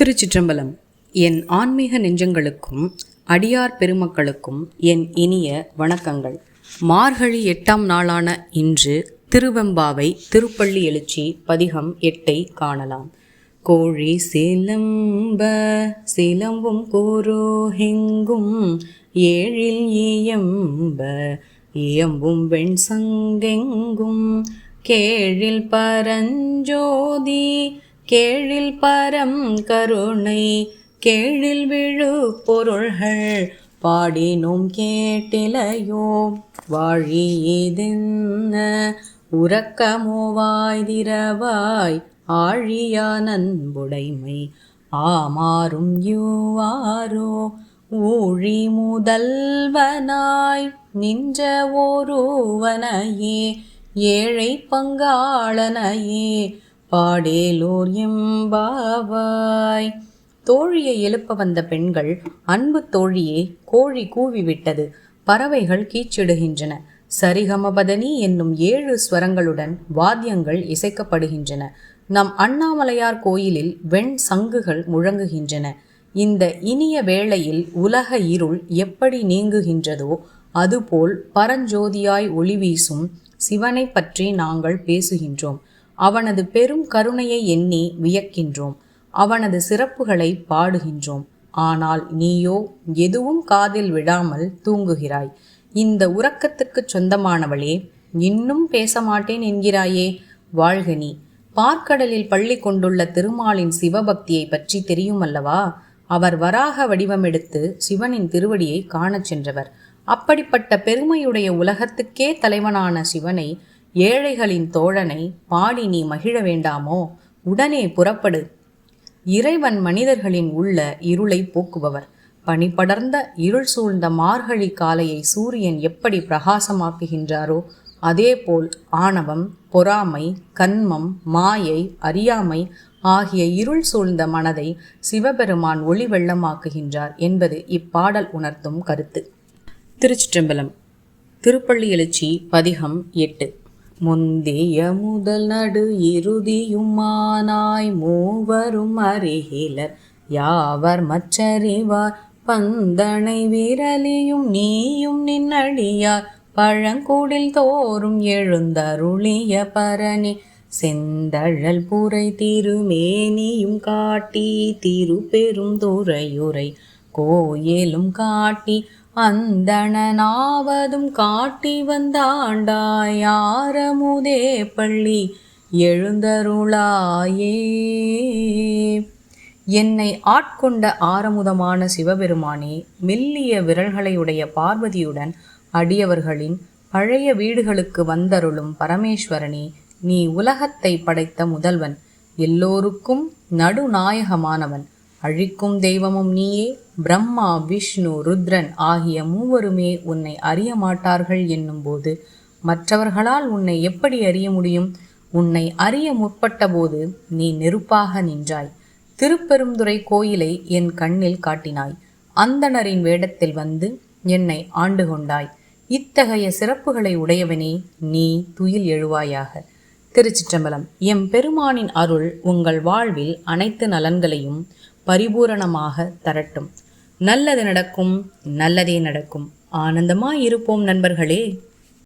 திருச்சிற்றம்பலம். என் ஆன்மீக நெஞ்சங்களுக்கும் அடியார் பெருமக்களுக்கும் என் இனிய வணக்கங்கள். மார்கழி 8ஆம் நாளான இன்று திருவெம்பாவை திருப்பள்ளி எழுச்சி பதிகம் 8 காணலாம். கோழி சிலம்ப சிலம்பும் கோரோஹெங்கும் ஏழில் இயம்ப இயம்பும் வெண் சங்கெங்கும் கேழில் பரஞ்சோதி கேழில் பரம் கருணை கேழில் விழு பொருள்கள் பாடினோம் கேட்டிலையோ வாழியதென்ன உறக்கமோவாய் திரவாய் ஆழியா நன்புடைமை ஆமாறும் யுவாரோ ஊழி முதல்வனாய் நின்ற ஒருவனையே ஏழை பங்காளனையே பாடேலோர் எம்பாவாய். தோழியை எழுப்ப வந்த பெண்கள், அன்பு தோழியே, கோழி கூவிவிட்டது, பறவைகள் கீச்சிடுகின்றன, சரிகமபதனி என்னும் 7 ஸ்வரங்களுடன் வாத்தியங்கள் இசைக்கப்படுகின்றன. நம் அண்ணாமலையார் கோயிலில் வெண் சங்குகள் முழங்குகின்றன. இந்த இனிய வேளையில் உலக இருள் எப்படி நீங்குகின்றதோ அதுபோல் பரஞ்சோதியாய் ஒளி வீசும் சிவனை பற்றி நாங்கள் பேசுகின்றோம். அவனது பெரும் கருணையை எண்ணி வியக்கின்றோம். அவனது சிறப்புகளை பாடுகின்றோம். ஆனால் நீயோ எதுவும் காதில் விடாமல் தூங்குகிறாய். இந்த உறக்கத்துக்கு சொந்தமானவளே, இன்னும் பேச மாட்டேன் என்கிறாயே, வாழ்க நீ. பார்க்கடலில் பள்ளி கொண்டுள்ள திருமாலின் சிவபக்தியை பற்றி தெரியுமல்லவா? அவர் வராக வடிவமெடுத்து சிவனின் திருவடியை காணச் சென்றவர். அப்படிப்பட்ட பெருமையுடைய உலகத்துக்கே தலைவனான சிவனை, ஏழைகளின் தோழனை பாடி நீ மகிழ வேண்டாமோ? உடனே புறப்படு. இறைவன் மனிதர்களின் உள்ள இருளை போக்குபவர். பனி படர்ந்த இருள் சூழ்ந்த மார்கழி காலையை சூரியன் எப்படி பிரகாசமாக்குகின்றாரோ அதேபோல் ஆணவம், பொறாமை, கன்மம், மாயை, அறியாமை ஆகிய இருள் சூழ்ந்த மனதை சிவபெருமான் ஒளி வெள்ளமாக்குகின்றார் என்பது இப்பாடல் உணர்த்தும் கருத்து. திருச்சிற்றம்பலம். திருப்பள்ளி எழுச்சி பதிகம் 8. முந்திய முதல் நடு இறுதியுமானாய் மூவரும் அறிகிலர் யாவர் மற்றறிவார் பந்தனை விரலியும் நீயும் நின்னடியார் பழங்கூடில் தோறும் எழுந்தருளிய பரணி செந்தழல் புரை திருமேனியும் காட்டி திருப்பெரும் துறையுரை கோயிலும் காட்டி அந்தணனாவதும் காட்டி வந்தாண்டாய் ஆரமுதே பள்ளி எழுந்தருளாயே. என்னை ஆட்கொண்ட ஆரமுதமான சிவபெருமானே, மெல்லிய விரல்களையுடைய பார்வதியுடன் அடியவர்களின் பழைய வீடுகளுக்கு வந்தருளும் பரமேஸ்வரனே, நீ உலகத்தை படைத்த முதல்வன், எல்லோருக்கும் நடுநாயகமானவன், அழிக்கும் தெய்வமும் நீயே. பிரம்மா, விஷ்ணு, ருத்ரன் ஆகிய மூவருமே உன்னை அறிய மாட்டார்கள் என்னும்போது மற்றவர்களால் உன்னை எப்படி அறிய முடியும்? உன்னை அறிய முற்பட்ட போது நீ நெருப்பாக நின்றாய். திருப்பெருந்துறை கோயிலை என் கண்ணில் காட்டினாய். அந்தணரின் வேடத்தில் வந்து என்னை ஆண்டு கொண்டாய். இத்தகைய சிறப்புகளை உடையவனே, நீ துயில் எழுவாயாக. திருச்சிற்றம்பலம். எம் பெருமானின் அருள் உங்கள் வாழ்வில் அனைத்து நலன்களையும் பரிபூரணமாக தரட்டும். நல்லது நடக்கும், நல்லதே நடக்கும். ஆனந்தமாய் இருப்போம் நண்பர்களே.